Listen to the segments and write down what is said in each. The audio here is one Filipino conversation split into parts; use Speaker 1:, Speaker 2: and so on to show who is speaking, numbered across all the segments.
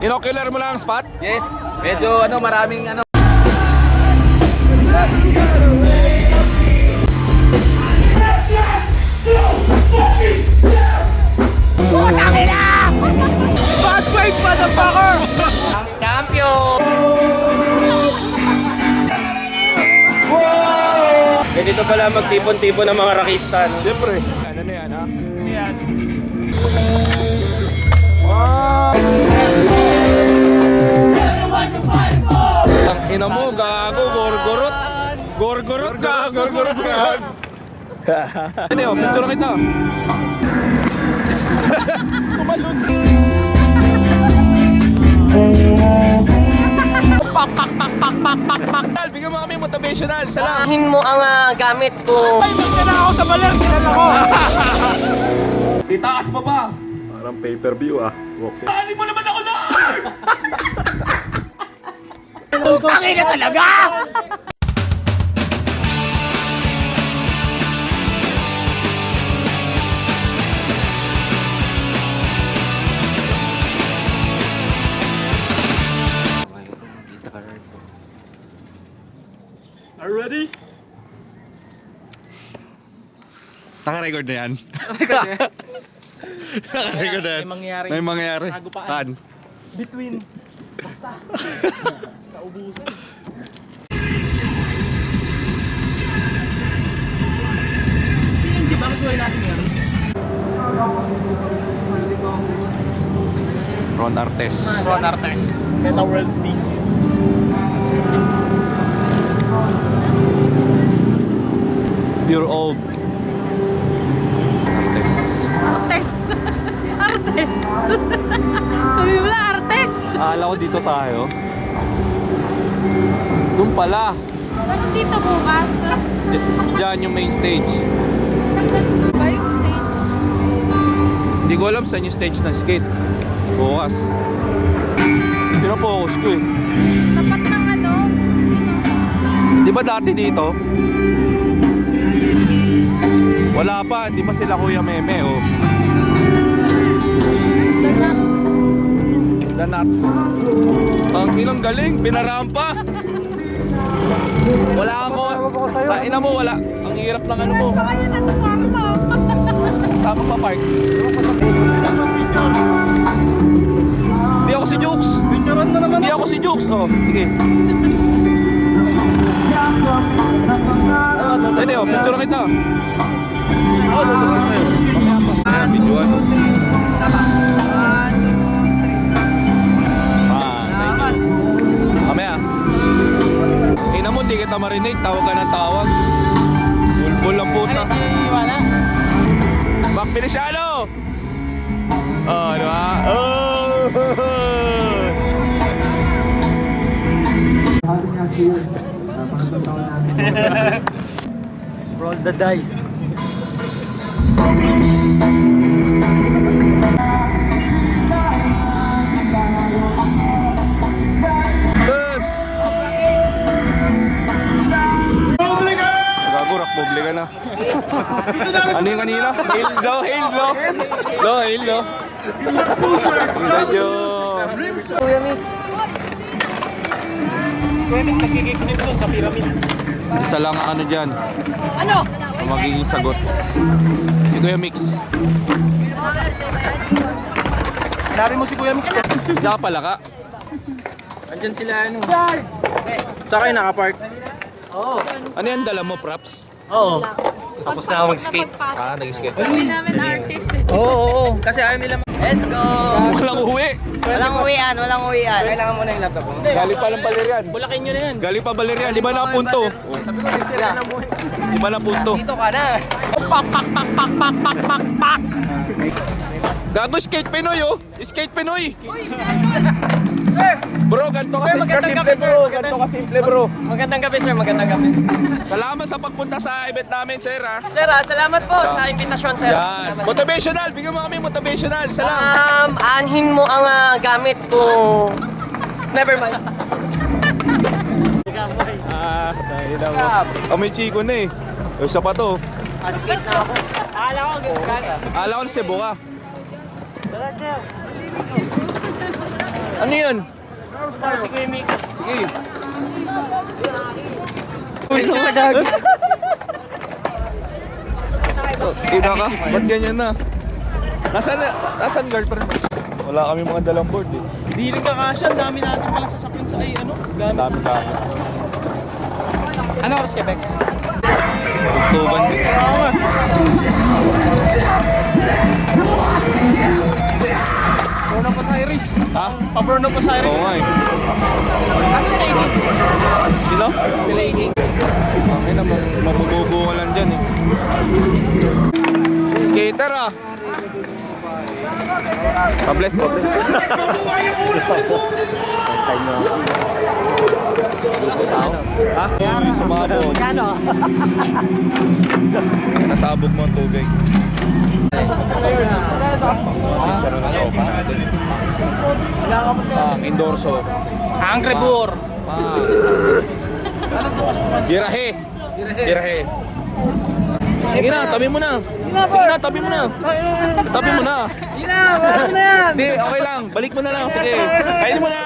Speaker 1: Inocular mo lang ang spot?
Speaker 2: Yes, medyo maraming
Speaker 1: Bad fight, motherfucker!
Speaker 2: champion!
Speaker 3: Eh dito pala magtipon-tipon ng mga rakista, no?
Speaker 1: Siyempre. Ano na yan, ha? Yan. Wow! Ang ina mo, gago, gorgorot. Gorgorot ka, gorgorot ka. Hindi, picture na kita. Tumalun. Pak. Bigyan mo kami motivational, isa lang.
Speaker 4: Ahin mo ang gamit ko.
Speaker 1: Ay, magkana ako sa baler, kilala ko. Itaas pa ba?
Speaker 3: Parang pay-per-view Boxing.
Speaker 1: Tali mo naman ako na!
Speaker 4: Putangin na talaga!
Speaker 1: Are you ready? Naka-record na yan. Naka-record na yan. May mangyayari. Sagupaan. Between. Basta. Kaubusan. Hindi ba gusto natin yan? Ron Artes. Meta World Peace. Pure old.
Speaker 5: Artes. Artes. Sabi mo na Artes.
Speaker 1: Akala ko dito tayo. Doon pala.
Speaker 5: Parang dito bukas.
Speaker 1: Diyan yung main stage.
Speaker 5: Ba yung stage?
Speaker 1: Hindi ko alam saan yung stage ng skate. Bukas. Pinapokus ko eh.
Speaker 5: Tapat ng ano?
Speaker 1: Di ba dati dito? Wala pa, di ba sila Kuya Meme oh.
Speaker 5: The nuts.
Speaker 1: The nuts. Ang inang galing, pinarampa. Wala ako. Kaina mo, wala. Ang hirap ng ano mo.
Speaker 5: Gusto kayo na tumakbo.
Speaker 1: Tama pa park. Hindi ako si Jukes. Hindi ako si Jukes. Oh, sige. Hindi oh, picture na kita. Ayan, videoan. Thank you. Mamaya. Tingnan mo, di kita marinig. Tawag ka ng tawag. Bulbul ang puta. Back Feliciano! Oh, di ba? Oh!
Speaker 3: Roll the dice.
Speaker 1: Gago, rockboble ka na. Ano yung kanina? Hail daw, hail daw. Hail daw. Medyo...
Speaker 4: Kuya Mix.
Speaker 1: Isa lang ang ano dyan.
Speaker 5: Ano?
Speaker 1: Ang magiging sagot. Si Kuya Mix.
Speaker 2: Sabi mo si Kuya Mix.
Speaker 1: Diyan ka pala ka.
Speaker 3: Andyan sila Saan kayo nakapark?
Speaker 1: Ano yan dala mo, props?
Speaker 3: Oo. Tapos na ako mag-skate.
Speaker 1: Nag-skate.
Speaker 5: Sabi namin artist eh.
Speaker 3: Oo. Kasi ayaw nila Let's go!
Speaker 1: Walang uwi.
Speaker 4: Walang uwian, walang uwian.
Speaker 3: Kailangan mo na yung laptop mo.
Speaker 1: Galing pa lang Balerian.
Speaker 3: Bulakin nyo na yan.
Speaker 1: Galing pa Balerian. Di ba nakapunto? Di ba napunto?
Speaker 3: Dito ka na.
Speaker 1: Pak! Gago, skate Pinoy oh! Skate Pinoy!
Speaker 4: Uy, sir!
Speaker 1: Bro, ganito kasi
Speaker 4: magandang
Speaker 1: simple
Speaker 4: gabi, sir.
Speaker 1: bro. Ganito ka simple bro.
Speaker 4: Magandang gabi, sir. Magandang gabi.
Speaker 1: Salamat sa pagpunta sa event namin, sir ha.
Speaker 4: Sir, salamat po sa invitasyon, sir.
Speaker 1: Yan.
Speaker 4: Salamat.
Speaker 1: Motivational. Bigyan mo kami motivational. Isa lang.
Speaker 4: Anhin mo ang gamit ko. Never mind.
Speaker 1: Tayo na mo. May chiko na eh. Isa pa to.
Speaker 4: Skate na ako.
Speaker 1: Ala ko na Cebu ka. Ano yun?
Speaker 3: Sige, Mika.
Speaker 1: Sige.
Speaker 3: Gusto mo gagi.
Speaker 1: Ina ka? Ba't ganyan na? Nasaan girlfriend? Wala kami mga dalang board eh.
Speaker 3: Hindi rin kakasya. Ang dami natin palang sasakyan sa ay ano.
Speaker 1: Ang dami sa akin.
Speaker 2: Ano oras ka, Bex?
Speaker 1: Tugtuban din.
Speaker 2: Bruno Osiris.
Speaker 1: Ha?
Speaker 2: Pa-Bruno Osiris.
Speaker 1: Oo nga eh.
Speaker 2: Kasi sa ini.
Speaker 1: Sino?
Speaker 2: Si Lady.
Speaker 1: Ay na, mabububo ka lang dyan eh. Skater ah. Pa-bless, pa-bless. Ha? Sumabog. Nasabog mo ang tubig. Picture na nyo. Endorso.
Speaker 2: Angry Boar.
Speaker 1: Birahe. Birahe. Sige na, tabi mo na. Sige na, tabi mo na. Tabi mo na.
Speaker 2: Hindi na, wala na yan.
Speaker 1: Hindi, okay lang. Balik mo na lang. Sige. Kainin mo na.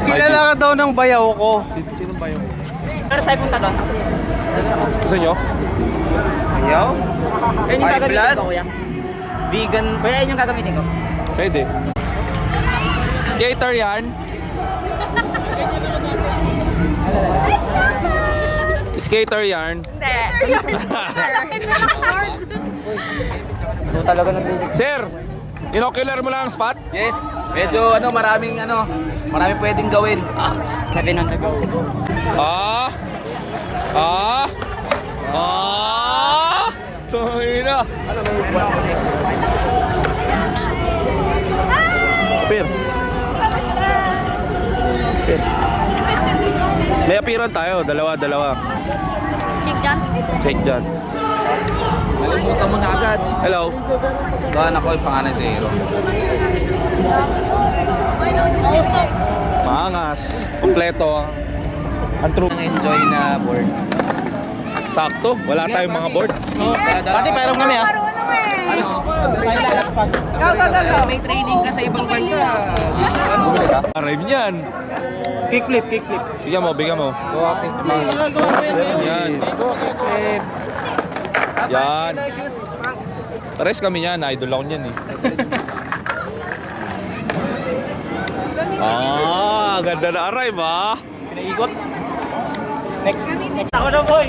Speaker 2: Kilala ka daw ng bayaw ko.
Speaker 1: Sino ba yung?
Speaker 4: Pero sa'yo punta doon.
Speaker 1: Gusto nyo?
Speaker 4: Ayaw? Ayun yung
Speaker 3: High
Speaker 4: gagamitin
Speaker 3: blood?
Speaker 4: ko, kuya. Vegan. Kuya, ayun yung gagamitin ko.
Speaker 1: Pwede. Skater yan. Skater yarn.
Speaker 5: Sir. Salakin na lang hard.
Speaker 4: Talaga nagbilig.
Speaker 1: Sir, inocular mo lang ang spot?
Speaker 2: Yes. Medyo marami pwedeng gawin.
Speaker 4: 700 go.
Speaker 1: Ah! Ah! Ah! Sorry na. Pir. Pir. May apiran tayo, dalawa.
Speaker 5: Chick dyan.
Speaker 1: Check dyan.
Speaker 2: Nalimutan mo na agad.
Speaker 1: Hello.
Speaker 2: Doon ako yung pangalan sa hero.
Speaker 1: Maangas. Kompleto. Ang true.
Speaker 2: Enjoy na board.
Speaker 1: Sakto. Wala tayong mga board.
Speaker 3: Pati pairam kami ha.
Speaker 2: Ano? May training ka sa ibang bansa.
Speaker 1: Arrive niyan.
Speaker 3: Kickflip.
Speaker 1: Bigyan mo. Yan. Yan. Pares kami yan. Idol ako niyan eh. Ganda na arrive ah.
Speaker 3: Pinaikot. Next. Nakita ko na, boy.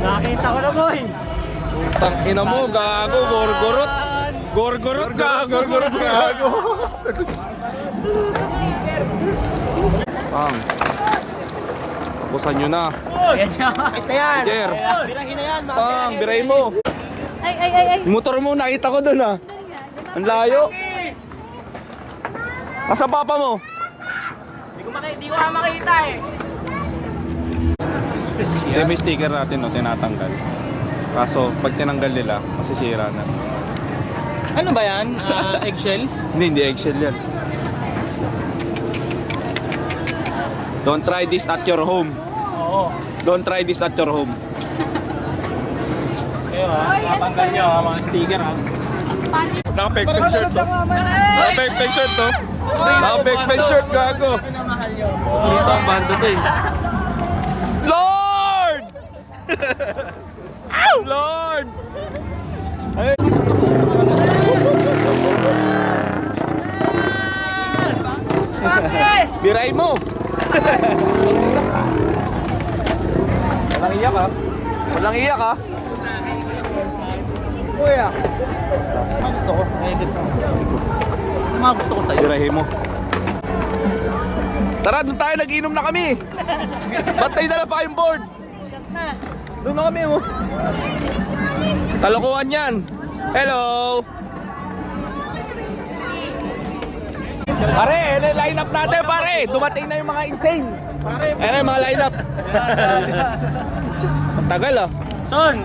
Speaker 3: Nakita ko na, boy.
Speaker 1: Tangina mo, gago, gorgorot. Gorgorot gago. Pang. Tapusan nyo na.
Speaker 3: Ito yan.
Speaker 1: Jer.
Speaker 3: Birahin na yan.
Speaker 1: Pang, biray mo.
Speaker 5: Ay.
Speaker 1: Yung motor mo, nakita ko doon ah. Ang layo. Nasa papa mo?
Speaker 3: Hindi ko makita eh.
Speaker 1: Hindi, may sticker natin no, tinatanggal. Kaso, pag tinanggal nila, masisira na.
Speaker 3: Ano ba yan? Eggshell?
Speaker 1: Hindi eggshell yan. Don't try this at your home.
Speaker 3: Oo.
Speaker 1: Don't try this at your home.
Speaker 3: Kayo ha, matanggal nyo ha, mga sticker ha.
Speaker 1: Naka-peg shirt to. Naka-peg shirt to. Naka-peg shirt, gago.
Speaker 3: Dito ang banda to eh.
Speaker 1: Lord! Lord! Ay. Biray mo! Walang iyak ha? Walang iyak ha?
Speaker 3: Kuya. Gusto ko. Mga gusto ko sa'yo.
Speaker 1: Birahin mo. Tara, doon tayo, nag-inom na kami. Ba't tayo dala pa kayong board? Doon na kami oh. Kalokohan yan. Hello! Pare, ano yung line-up natin pare? Dumating na yung mga insane. Ano yung mga line-up? Ang tagal ah.
Speaker 3: Son!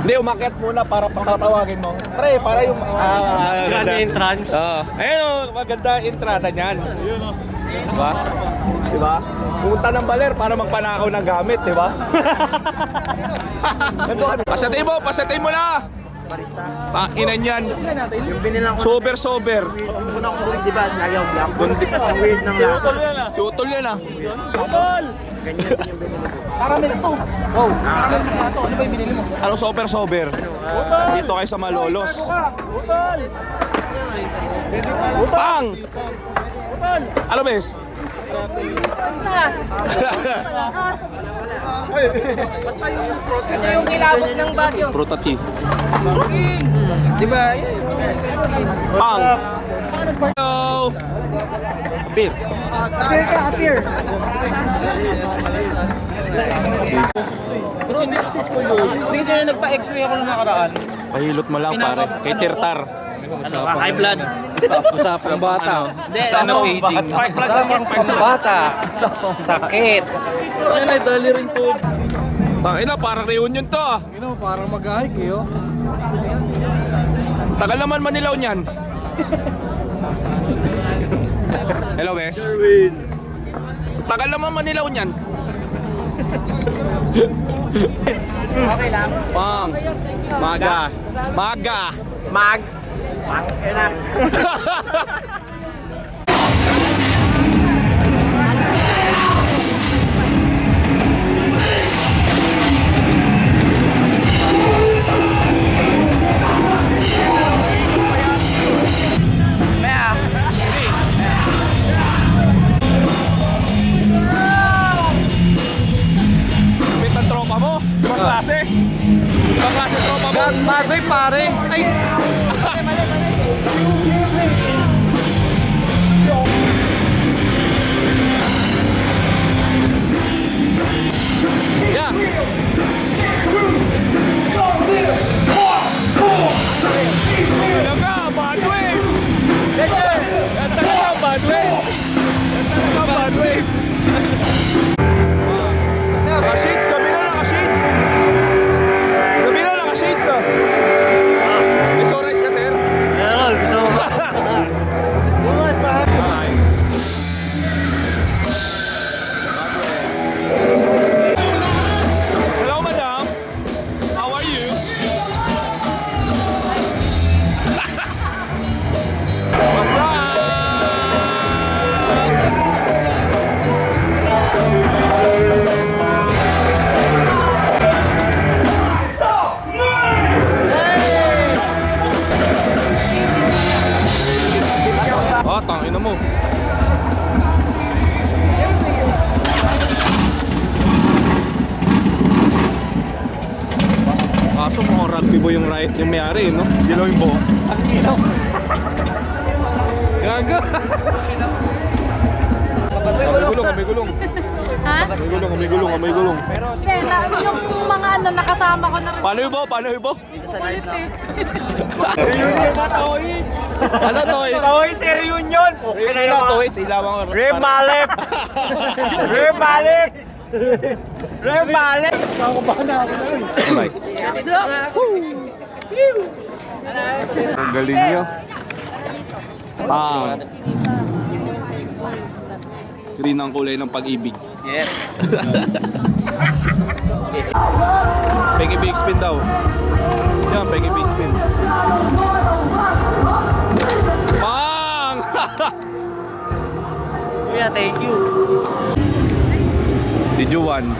Speaker 1: Hindi, umakyat muna para patatawagin mo. Pre, para yung...
Speaker 3: Grand entrance.
Speaker 1: Ayun o, maganda ang entrada niyan. Diba? Diba? Pumunta ng baler para magpanakaw ng gamit, diba? Pasatay mo na! Tanginan yan.
Speaker 4: Yung binilang ko.
Speaker 1: Sober, sober.
Speaker 4: Una ko di ba? Ayaw black. Ang weird ng lasa.
Speaker 1: Si Utol yan ah.
Speaker 4: Ganyan din yung binili ko.
Speaker 1: Anong sober, sober? Dito kayo sa Malolos. Pang! Ano bes?
Speaker 4: Basta yung fruit. Ito yung kilabot ng Baguio.
Speaker 1: Fruta tea.
Speaker 2: Di ba?
Speaker 1: Pang! Hello! Beer.
Speaker 3: Kasi hindi kasi scoliosis. Hindi na nagpa-x-ray ako nung nakaraan.
Speaker 1: Pahilot mo lang pare. Kay Tirtar.
Speaker 3: Ano, high blood.
Speaker 2: Usapang bata.
Speaker 3: Hindi, ano, aging. Spark plug lang yan.
Speaker 2: Usapang bata. Sakit.
Speaker 3: Ano, may dali rin to.
Speaker 1: Tangina, parang reunion to ah.
Speaker 2: Parang mag-hike eh, oh.
Speaker 1: Tagal naman Manilaw niyan. Hello, Wes. Tagal naman Manilaw niyan.
Speaker 3: Okay lang.
Speaker 1: Pang. Maga. Maga.
Speaker 4: Mag.
Speaker 1: Bit ang tropa mo. Ibang klase. Ibang klase tropa mo.
Speaker 2: Bagoy pare. Ay,
Speaker 1: Yeah. Alam ka, bad wave. Yan talaga, bad wave. Yan talaga, bad wave. Naka-shades, gabi na naka-shades. Gabi na naka-shades ah. May sunrise ka, sir?
Speaker 4: Meron, gusto mo ba? Bukas pa.
Speaker 1: Hi. Hello, madam. How are you? What's up? Ah, tangina mo. Kaso mukhang rugby boy yung right yung may-ari, no? Dilaw yung buhok.
Speaker 2: gago.
Speaker 1: May gulong, may gulong.
Speaker 5: Ha?
Speaker 1: May gulong, may gulong, may gulong.
Speaker 5: Hindi, yung mga ano, nakasama ko na rin.
Speaker 1: Paano ibo? Paano ibo?
Speaker 5: Kulit eh.
Speaker 1: Ano to?
Speaker 3: Tawin si reunion. Okay na naman.
Speaker 1: To is ilawang.
Speaker 3: Remalip! Remalip! Remalip!
Speaker 1: Mike. Ang galing niyo. Green ang kulay ng pag-ibig.
Speaker 3: Yes.
Speaker 1: Peggy big spin daw. Yan, Peggy big spin. Pang!
Speaker 3: Kuya, thank you.
Speaker 1: Di Juan.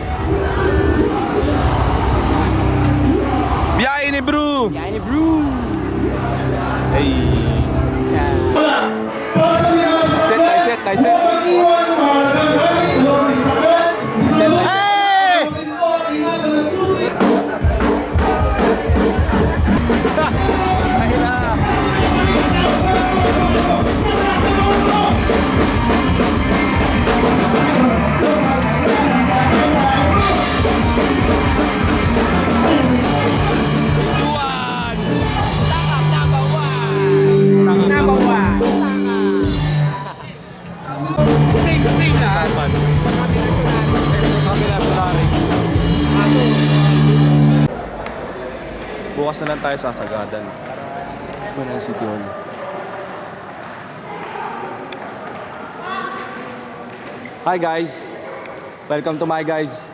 Speaker 1: Biyahe ni Bro!
Speaker 2: Yan ni bro.
Speaker 1: Hey! Set, nice set, nice set. Bukas na lang tayo sasagadan. Manang City Hall. Hi guys! Welcome to my guys.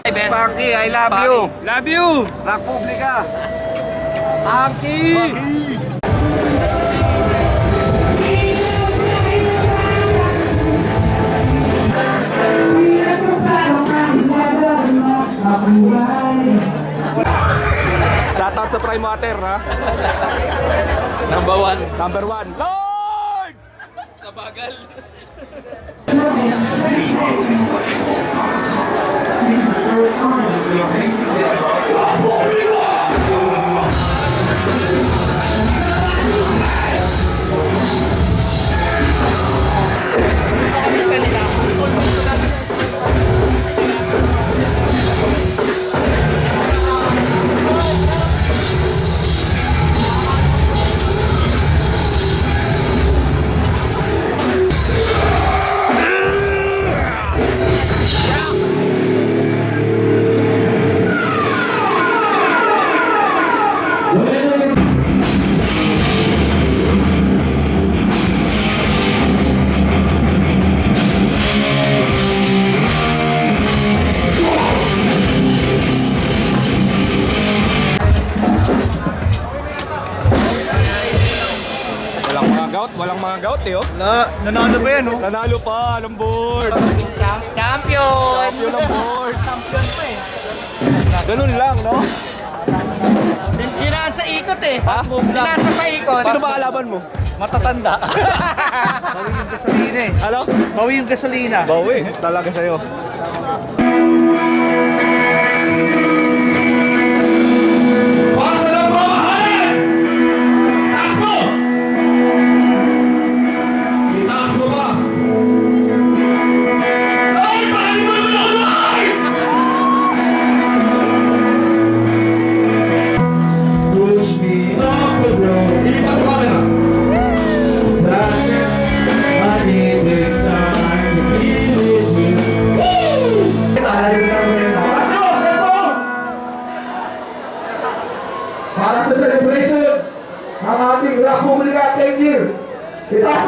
Speaker 3: Best.
Speaker 4: Sparky, I love you.
Speaker 1: Love you!
Speaker 4: Republika.
Speaker 1: Shoutout sa Prime Water, ha?
Speaker 2: Number 1.
Speaker 1: Number 1. Lord!
Speaker 2: Sa bagal.
Speaker 1: Walang mga gout eh, oh.
Speaker 2: Nanalo ba yan, oh?
Speaker 1: Nanalo pa, alam board.
Speaker 4: Champion!
Speaker 1: Champion ang board. Champion pa eh. Ganun lang, no?
Speaker 3: Dinaan sa ikot eh.
Speaker 1: Ha?
Speaker 3: Dinaan sa paikot.
Speaker 1: Sino ba kalaban mo?
Speaker 2: Matatanda. Bawi yung gasolina eh.
Speaker 1: Ano?
Speaker 2: Bawi yung gasolina.
Speaker 1: Bawi, talaga sa'yo.
Speaker 6: Para sa celebration ng ating Republika 10 year. Itaas!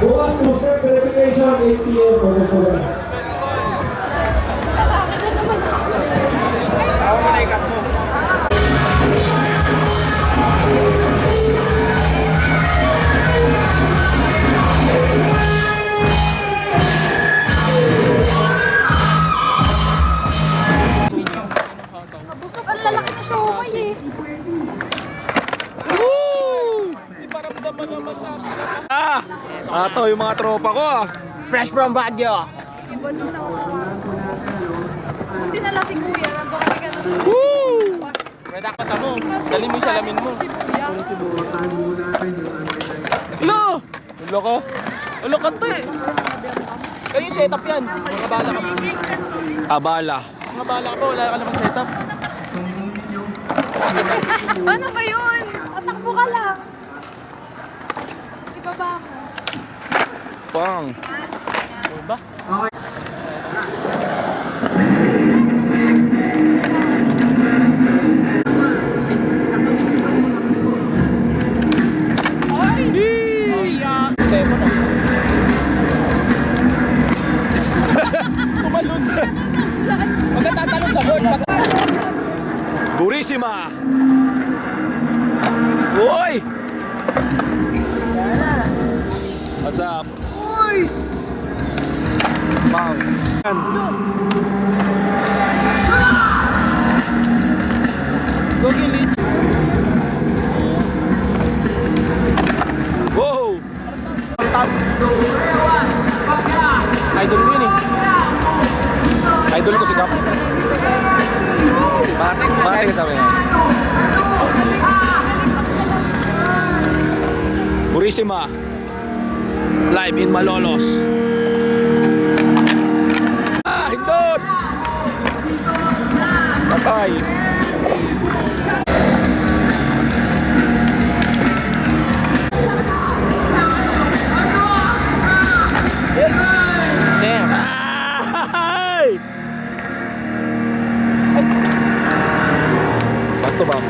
Speaker 6: Bukas to step verification 8 p.m.
Speaker 2: Ako na ikat mo.
Speaker 5: ang lalaki na siomay eh.
Speaker 1: Ato yung mga tropa ko ah.
Speaker 3: Fresh from Baguio.
Speaker 5: Buti na lang si Kuya. Nagdukay ka na.
Speaker 3: Pwede ako mo. Dali mo yung salamin mo.
Speaker 1: Lo! Lo ko?
Speaker 3: Ulo ka to eh. Kaya yung setup yan. Nakabala ka ba?
Speaker 1: Abala.
Speaker 3: Nakabala ka ba? Wala ka naman setup.
Speaker 5: Ano ba yun? Tatakbo ka lang. Ibaba ako.
Speaker 1: Pang.
Speaker 3: Ba? Magkatatalon sa board.
Speaker 1: Burissima! Uy! What's up? Boys! Wow. Wow!
Speaker 3: Idol ko yun eh.
Speaker 1: Idol ko si Kap. Bakit ka sabi niya? Burissima. Live in Malolos. Hindot! Patay.
Speaker 3: Damn.
Speaker 1: Ay! Back to back.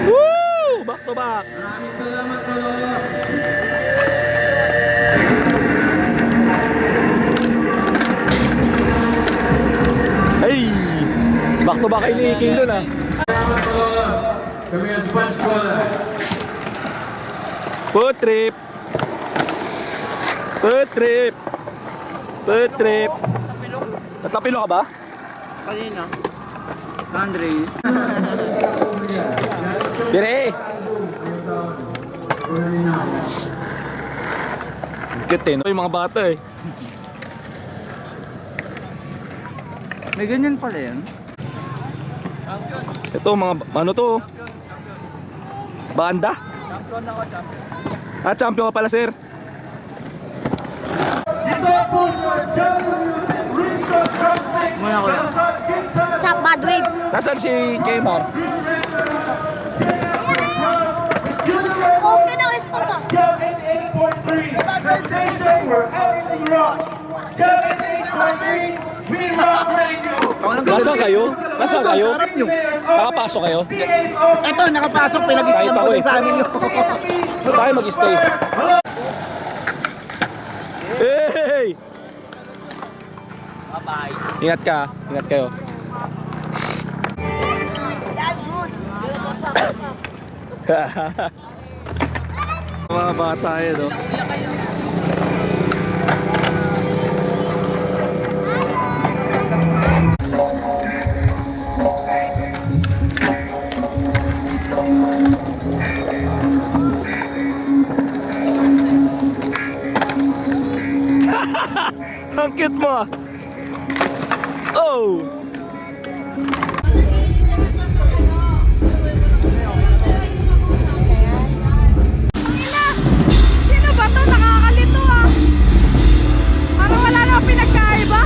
Speaker 1: Woo! Back to back. Hey! Back to back kay Liking dun ah.
Speaker 6: Kami ang Sponge Cola.
Speaker 1: Food trip. Food trip. Food trip. Natapilo ka ba?
Speaker 2: Kanina. Andre.
Speaker 1: Dire! Cute eh, no? Yung mga bata eh.
Speaker 2: May ganyan pala yan.
Speaker 1: Ito mga, ano to? Banda? Ah, champion ka pala sir.
Speaker 5: Sa bad wave.
Speaker 1: Nasaan si Kmar?
Speaker 5: Post ka na kiss pa pa.
Speaker 6: Jump in 8.3. Sensation where everything rocks. Jump in 8.3. We rock radio.
Speaker 1: Nasaan kayo? Nasaan kayo? Nakapasok kayo?
Speaker 3: Eto, nakapasok.
Speaker 1: Kahit
Speaker 3: Pinag-islam
Speaker 1: ako
Speaker 3: ko
Speaker 1: eh.
Speaker 3: din sa amin yun.
Speaker 1: Tayo mag-stay. Hey! Bye-bye. Ingat ka. Ingat kayo. Mga bata yan, no? Ang cute mo ah. Oh!
Speaker 5: Sino ba to? Nakakalito ah. Parang wala na pinagkaiba.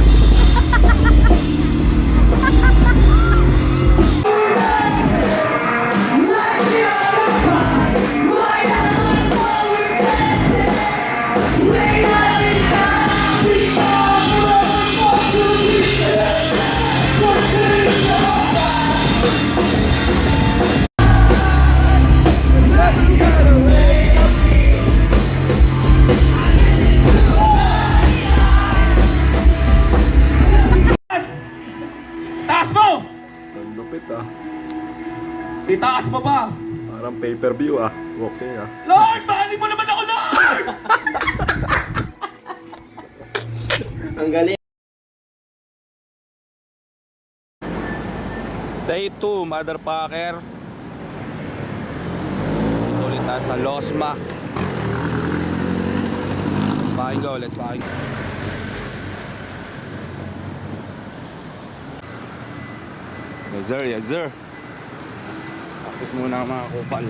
Speaker 6: Taas mo!
Speaker 7: Ang lupit ah.
Speaker 6: Itaas mo pa!
Speaker 7: Parang pay-per-view ah. Boxing ah.
Speaker 6: Lord, mahalin mo naman ako, Lord!
Speaker 2: Ang galing.
Speaker 1: Thank Day 2, motherfucker. Dito ulit tayo sa Losma. Let's fucking go, let's fucking go. Yes sir, yes sir. Practice muna ang mga kupal.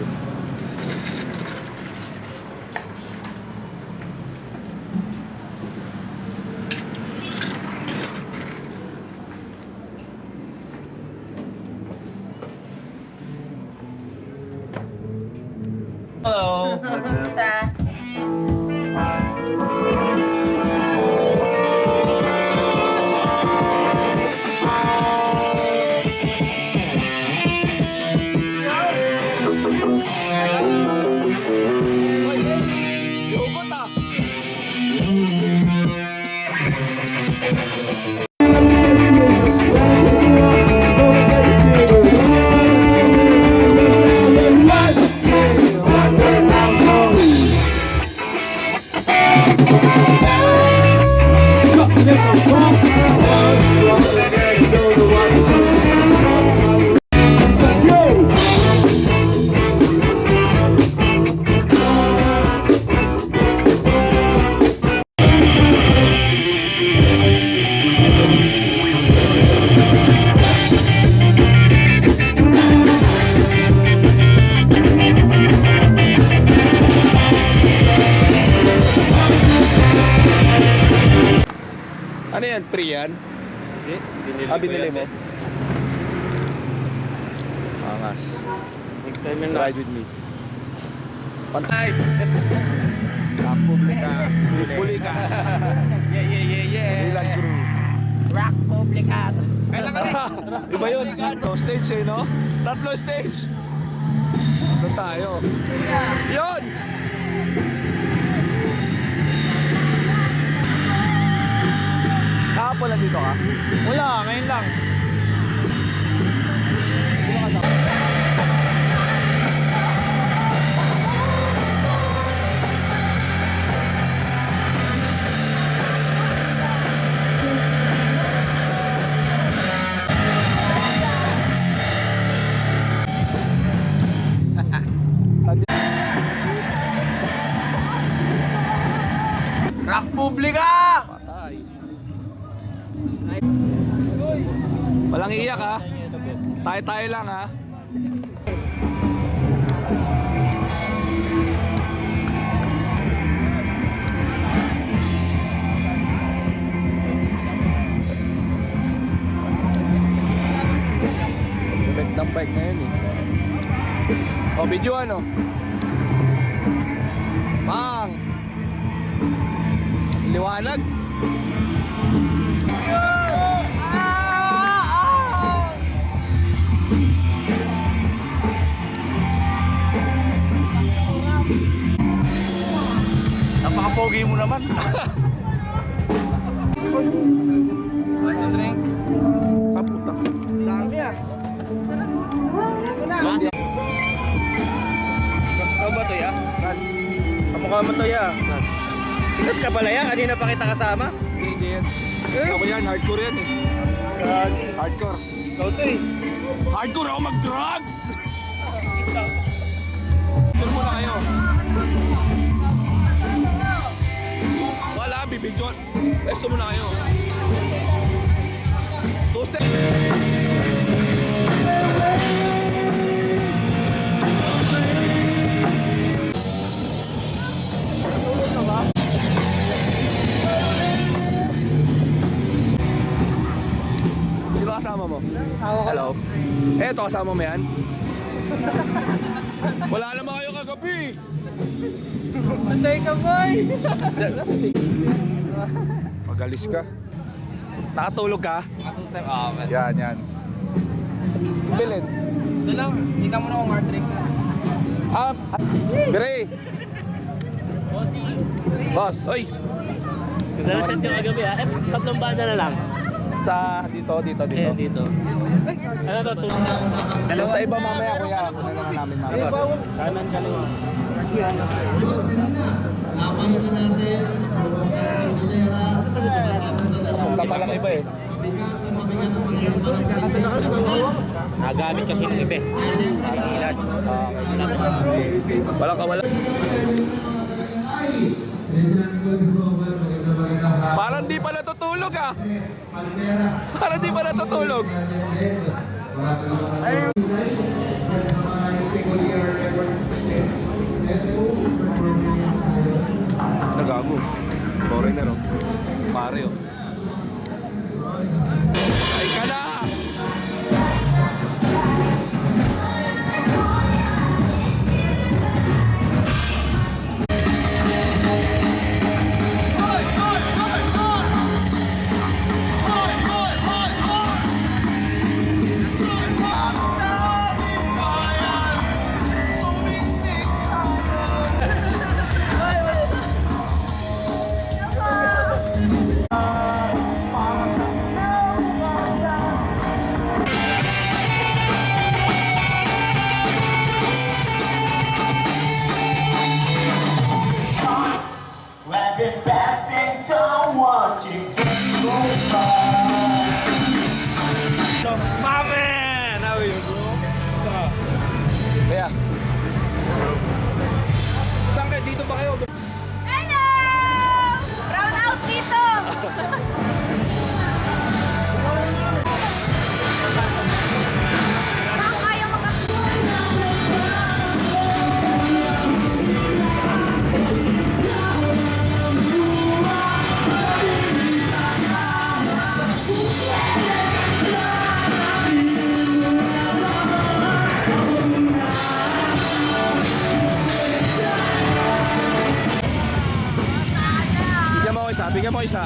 Speaker 1: Hello.
Speaker 4: Kamusta?
Speaker 1: Hugot ah. Ano yan? Free yan? Binili mo? Angas.
Speaker 3: Next time yung
Speaker 1: Ride with me. Pantay! Rock Publica. Publica.
Speaker 3: Yeah.
Speaker 1: Ilan crew.
Speaker 3: Rock Publicans.
Speaker 1: Iba yun. No stage eh, no? Tatlo stage. Doon tayo. Yun! Kahapon lang dito ka?
Speaker 3: Wala, ngayon lang.
Speaker 2: Rock Publica!
Speaker 1: Patay. Walang iyak ha. Tayo-tayo lang ha. Bibet ng bike na yun eh. O, video ano? Bang! Liwanag!
Speaker 2: Napaka-pogi mo naman.
Speaker 1: Drink. Paputa.
Speaker 2: Dami ah. Ikaw ba to ya? Kamukha mo to ya. Sikat ka pala yan? Kanina pa kita kasama?
Speaker 1: Hindi yan. Ako yan, hardcore yan eh. Hardcore.
Speaker 2: Ikaw to eh.
Speaker 1: Hardcore ako mag-drugs! Ito muna kayo. Wala, bibidyon. Pwesto muna kayo. Two step. Sino kasama mo? Hello. Eto, kasama mo yan? Wala naman kayo kagabi.
Speaker 2: Patay ka boy!
Speaker 1: Nasa sig. Magalis ka. Nakatulog ka?
Speaker 2: Nakatong step. Ah, man.
Speaker 1: Yan. Bilin.
Speaker 2: Ito lang. Kita mo na kung hard trick.
Speaker 1: Up. Bire. Boss, oy.
Speaker 3: Nagdalasan ka kagabi ha. Tatlong banda na lang.
Speaker 1: Sa dito.
Speaker 3: Dito. Ano to?
Speaker 1: Yung sa iba mamaya kuya, kunin na namin mamaya.
Speaker 3: Kanan ka lang.
Speaker 1: Punta pa lang iba eh.
Speaker 3: Nagamit kasi ng ibe. Parang ilas.
Speaker 1: Walang kawala. Parang di pa natutulog ah. Parang di pa natutulog. Nagago. Foreigner oh. Pare oh. Ay ka na!
Speaker 6: I've been passing, don't want you to go by.
Speaker 1: My man! How are you, bro? Kaya. Saan kayo? Dito ba kayo?
Speaker 5: Hello! Round out dito! Saan kayo
Speaker 1: Bigyan mo ako isa. Bigyan mo ako isa.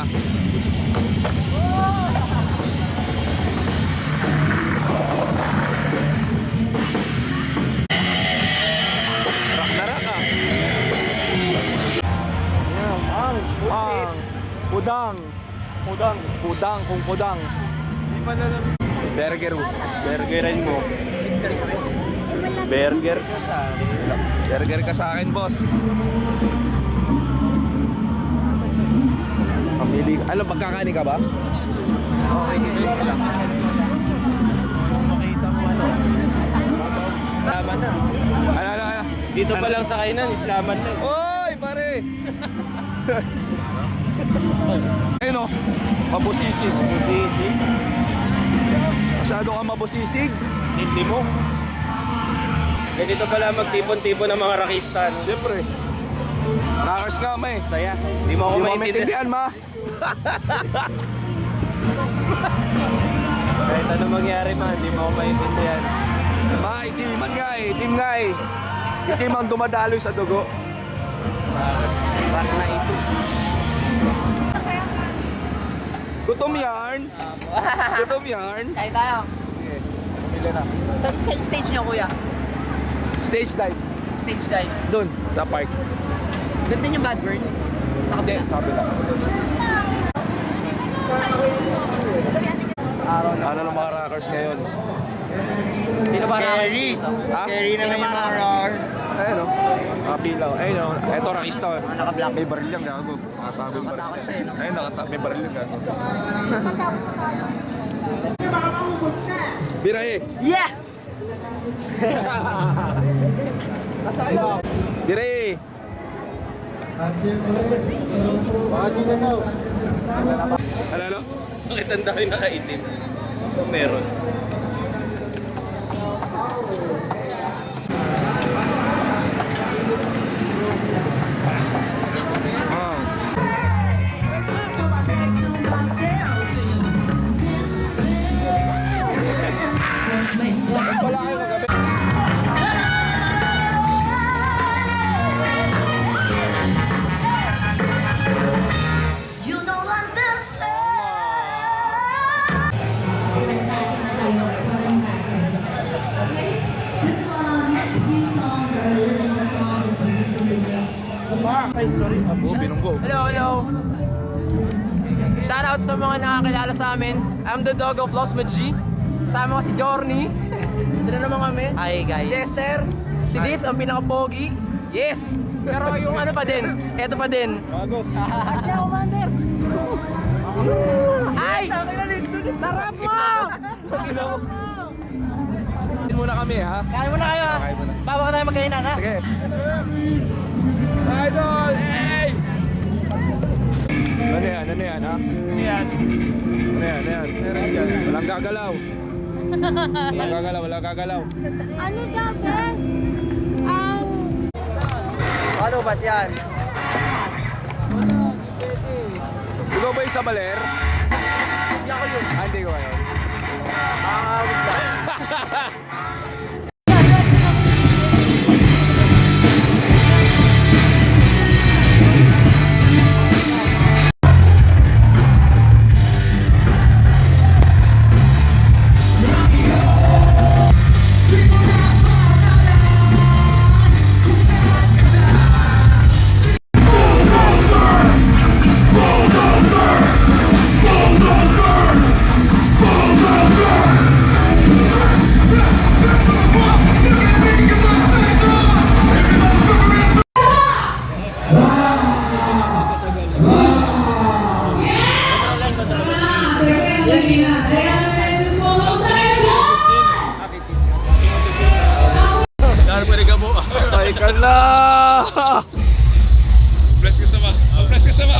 Speaker 1: Rak na rak ah. Pudang. Pudang. Pudang. Kung pudang.
Speaker 2: Hindi pa na
Speaker 1: Burger. Burgerin mo. Burger. Burger ka sa akin, boss. Pamili. Alam, magkakain ka ba?
Speaker 2: Okay, dito lang. Makita mo ano. Islaman na.
Speaker 1: Ano?
Speaker 2: Dito pa lang sa kainan, Islaman na.
Speaker 1: Oy, pare! Ayun o, mabusisig.
Speaker 2: Busisi.
Speaker 1: Masyado kang mabusisig.
Speaker 2: Hindi mo. Ganito pala magtipon-tipon ng mga rakista. No?
Speaker 1: Siyempre. Rockers nga ma eh.
Speaker 2: Saya. Hindi mo ako
Speaker 1: Hindi mo
Speaker 2: maintindihan.
Speaker 1: maintindihan ma.
Speaker 2: Kahit ano mangyari man, hindi mo ako maintindihan.
Speaker 1: Ma, itiman nga eh. Itim nga eh. Itim ang dumadaloy sa dugo.
Speaker 2: Rock na ito.
Speaker 1: Gutom yarn. Gutom yarn.
Speaker 5: Kain tayo.
Speaker 1: Pili na.
Speaker 5: Saan stage niyo, kuya?
Speaker 1: Stage dive.
Speaker 5: Stage dive.
Speaker 1: Doon, sa park.
Speaker 5: Ganda yung bad word. Sa
Speaker 1: Hindi,
Speaker 5: kabila.
Speaker 1: sa kabila. Ano ng mga rockers ngayon?
Speaker 2: Sino ba
Speaker 3: Scary.
Speaker 1: Ha?
Speaker 3: Scary naman yung mga roar.
Speaker 1: Ayun o. Mga pilaw. Ayun o. Ito, rockista.
Speaker 5: naka-black.
Speaker 1: May baril lang gago. Nakatabi yung baril.
Speaker 5: Matakot sa'yo, no?
Speaker 1: Ayun, nakatabi may baril lang gago. Bira eh.
Speaker 5: Yeah!
Speaker 1: Bira eh. Ano?
Speaker 2: Bakit ang dami nakaitim? Meron.
Speaker 8: So I said to myself, this let's make that. You don't understand. Okay, this next few songs are original songs that were recently made.
Speaker 1: Oh, binunggo.
Speaker 4: Hello, hello. Shoutout sa mga nakakilala sa amin. I'm the dog of Los Maji. Kasama ko si Jorny. Ito na naman kami.
Speaker 3: Hi guys.
Speaker 4: Chester. Si Diz, ang pinaka-pogi. Yes! Pero yung ano pa din, eto pa din.
Speaker 1: Bago.
Speaker 4: Kasi ako, Commander. Ay! Sarap mo!
Speaker 1: Kain muna kami ha.
Speaker 3: Kain mo na kayo.
Speaker 1: Kain muna.
Speaker 3: Bawa ka tayo magkainan ha.
Speaker 1: Sige. Idol! Hey! Ano yan? Ano yan ha?
Speaker 2: Ano yan?
Speaker 1: Ano yan? Ano yan? Meron yan. Walang gagalaw. Walang gagalaw. Walang gagalaw.
Speaker 5: Ano daw, bes?
Speaker 3: Ano ba yan?
Speaker 1: Ikaw ba yung sa baler?
Speaker 3: Hindi ako yun.
Speaker 1: Hindi ko kayo.
Speaker 3: Makakawit lang.
Speaker 1: Ay ka na! Bless ka sama. Bless ka sama.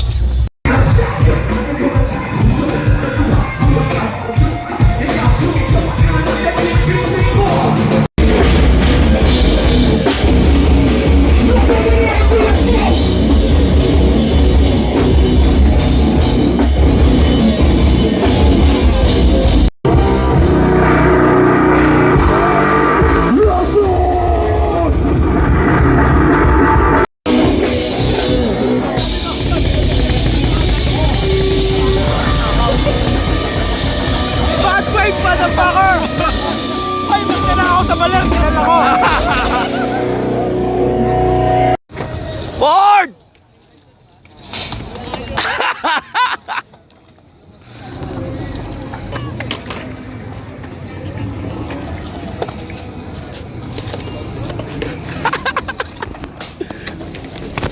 Speaker 1: Board!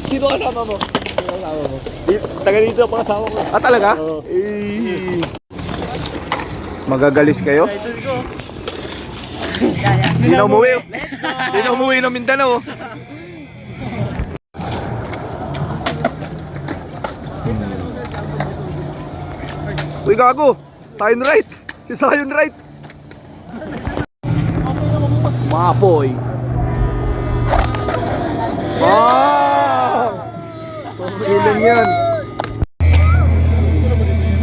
Speaker 1: Sino kasama mo?
Speaker 7: Taga dito pa kasama ko.
Speaker 1: Ah, talaga? Magagalis kayo? Hindi na umuwi. Hindi na umuwi ng Mindanao. Uy, gago! Sign right! Si Sign right! Mapoy! So, ilan yan?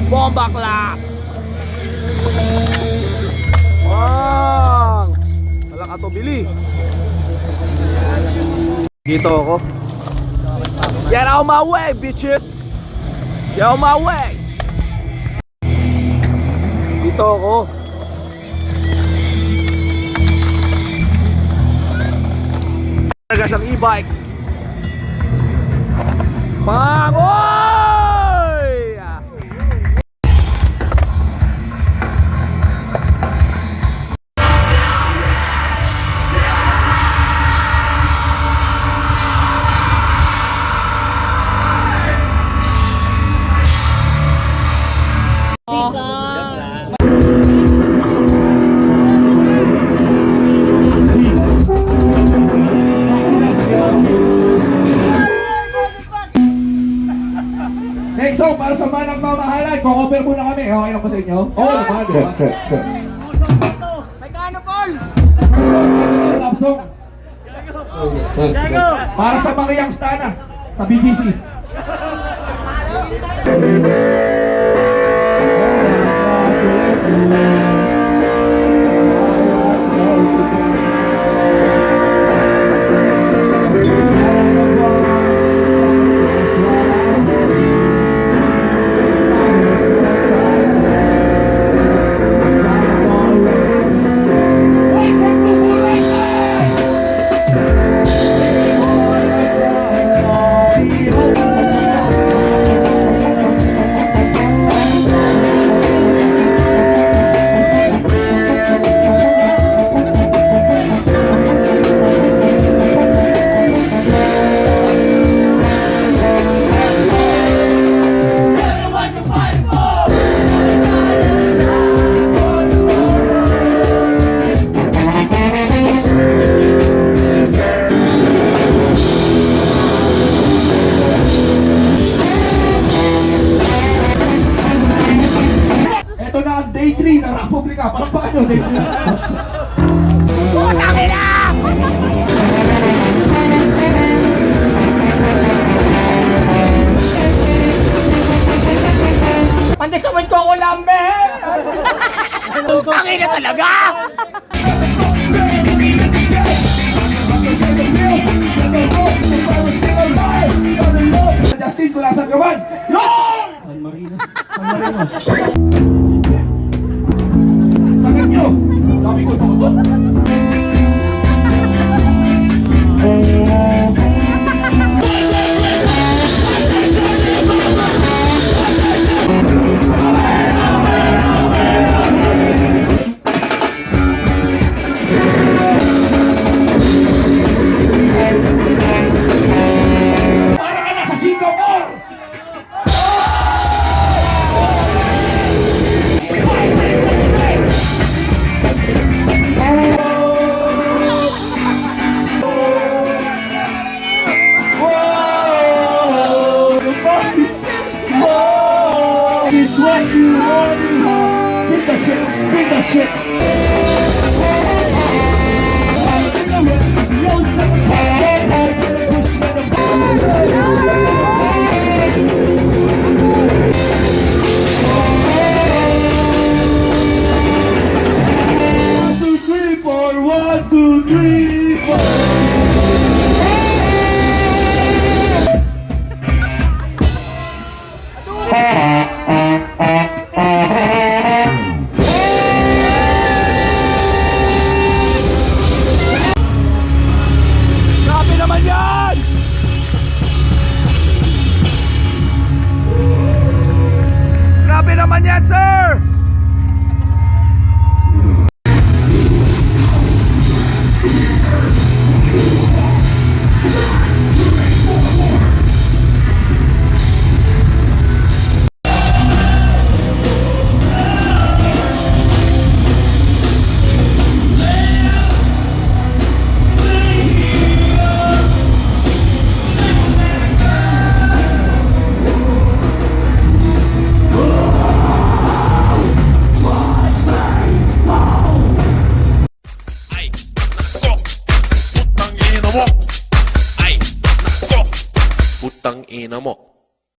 Speaker 1: Bomba clap! Bang! Walang atubili. Dito ako. Get out my way, bitches! Get out my way! Dito ako. Talaga siyang e-bike. Pangoy!
Speaker 6: Next song, para sa mga nagmamahalan, co-cover muna kami. Okay lang ba sa inyo? Oo, naman.
Speaker 4: May kano, Paul!
Speaker 6: Love song. Para sa mga youngstana sa BGC.
Speaker 3: Pandesawin ko ako lambe!
Speaker 4: Pangina talaga!
Speaker 6: Justin, kung nasa kawan. Lord! San Marino. Sagat nyo. Sabi ko ito. Para ka na sa Singapore! It's what you want to spin the shit. One, two, three, four. 1, 2, 3, 4.
Speaker 1: Grabe naman yan! Grabe naman yan, sir!
Speaker 9: Putang ina mo. Ay, nako. Putang ina mo.